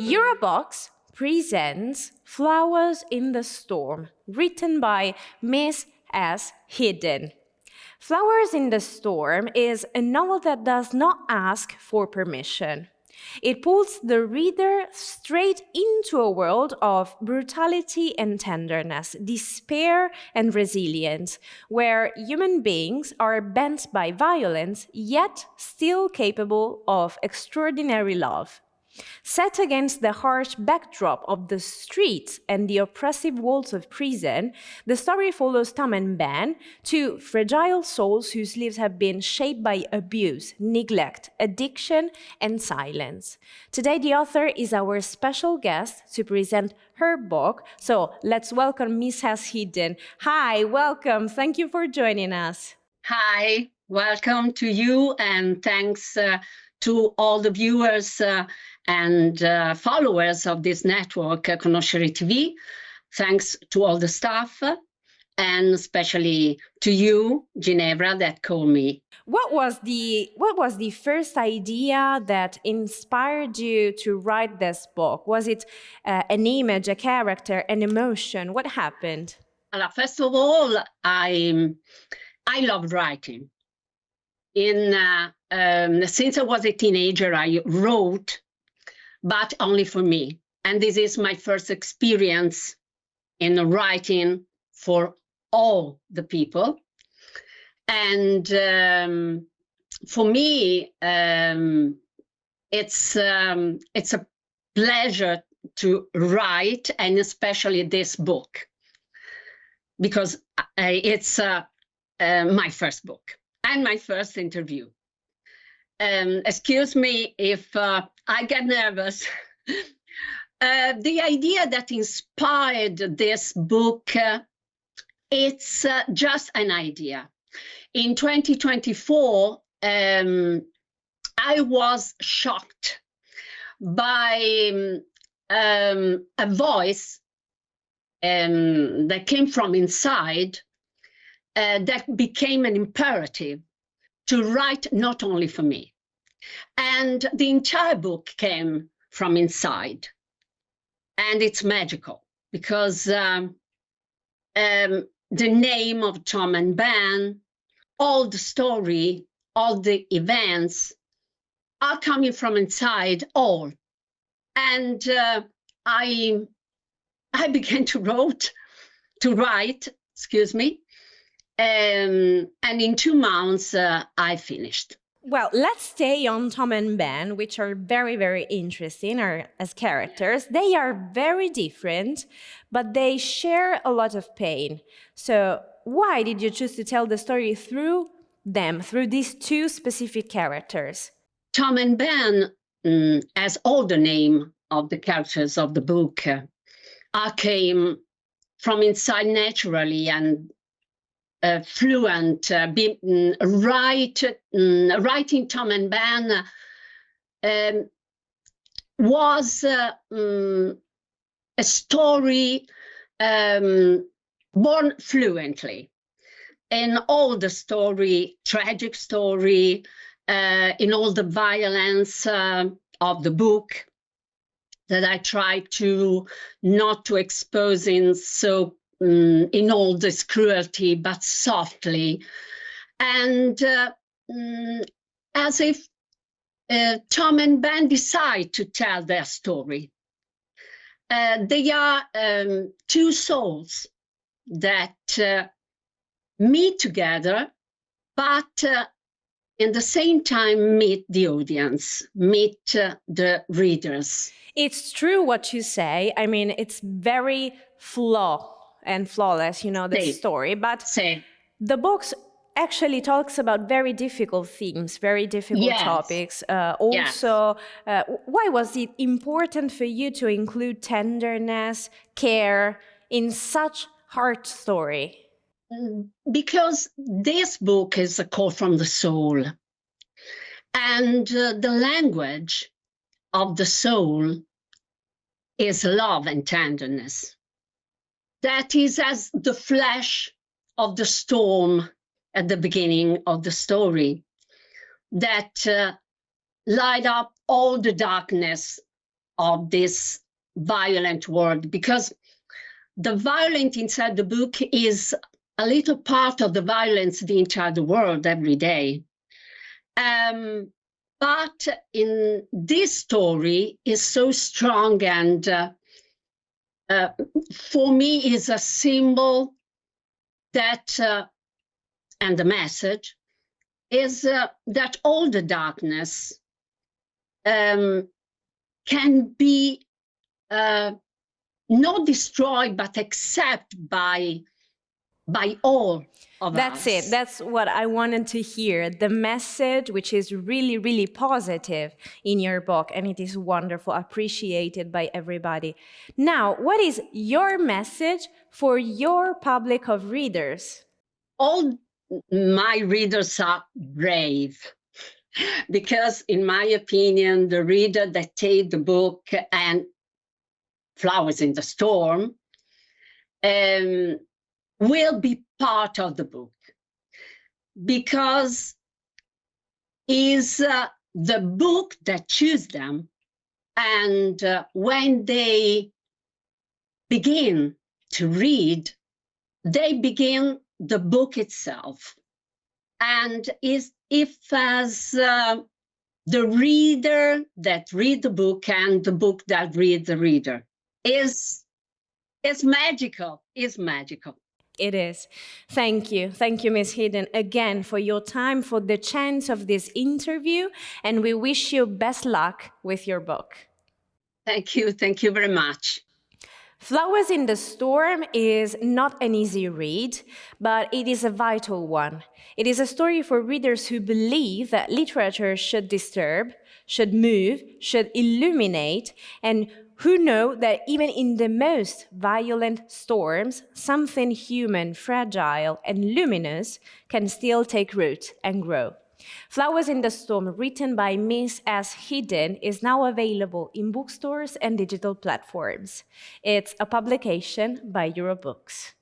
Eurobox presents Flowers in the Storm, written by Miss S. Hidden. Flowers in the Storm is a novel that does not ask for permission. It pulls the reader straight into a world of brutality and tenderness, despair and resilience, where human beings are bent by violence, yet still capable of extraordinary love. Set against the harsh backdrop of the streets and the oppressive walls of prison, the story follows Tom and Ben, two fragile souls whose lives have been shaped by abuse, neglect, addiction, and silence. Today, the author is our special guest to present her book. So let's welcome Miss S. Hidden. Hi, welcome. Thank you for joining us. Hi, welcome to you, and thanks to all the viewers and followers of this network, Conoscere TV. Thanks to all the staff, and especially to you, Ginevra, that called me. What was the first idea that inspired you to write this book? Was it an image, a character, an emotion? What happened? First of all, I love writing. Since I was a teenager, I wrote, but only for me. And this is my first experience in writing for all the people. And for me, it's a pleasure to write, and especially this book, because it's my first book and my first interview. Excuse me if I get nervous. The idea that inspired this book, it's just an idea. In 2024, I was shocked by a voice that came from inside that became an imperative to write not only for me. And the entire book came from inside. And it's magical because the name of Tom and Ben, all the story, all the events are coming from inside, all. And I began to write, excuse me, and in 2 months, I finished. Well, let's stay on Tom and Ben, which are very, very interesting as characters. They are very different, but they share a lot of pain. So why did you choose to tell the story through them, through these two specific characters? Tom and Ben, as all the name of the characters of the book, came from inside naturally and fluent. Writing Tom and Ben was a story born fluently. In all the story, tragic story, in all the violence of the book that I try to not to expose in all this cruelty, but softly. And as if Tom and Ben decide to tell their story. They are two souls that meet together, but in the same time meet the audience, meet the readers. It's true what you say. I mean, it's very flawless, the story. But the books actually talks about very difficult themes, very difficult topics. Why was it important for you to include tenderness, care in such hard story? Because this book is a call from the soul. And the language of the soul is love and tenderness. That is as the flash of the storm at the beginning of the story that light up all the darkness of this violent world, because the violence inside the book is a little part of the violence inside the world every day. But in this story is so strong, and for me is a symbol that, and the message is that all the darkness can be not destroyed, but accepted by all of That's us. it. That's what I wanted to hear. The message, which is really, really positive in your book, and it is wonderful, appreciated by everybody. Now, what is your message for your public of readers? All my readers are brave, because in my opinion, the reader that take the book and Flowers in the Storm will be part of the book, because is the book that choose them, and when they begin to read, they begin the book itself, and is if as the reader that read the book and the book that read the reader is magical, is magical. It is. Thank you. Thank you, Ms. Hidden, again for your time, for the chance of this interview, and we wish you best luck with your book. Thank you very much. Flowers in the Storm is not an easy read, but it is a vital one. It is a story for readers who believe that literature should disturb, should move, should illuminate, and who know that even in the most violent storms, something human, fragile, and luminous can still take root and grow. Flowers in the Storm, written by Ms. S. Hidden, is now available in bookstores and digital platforms. It's a publication by Eurobooks.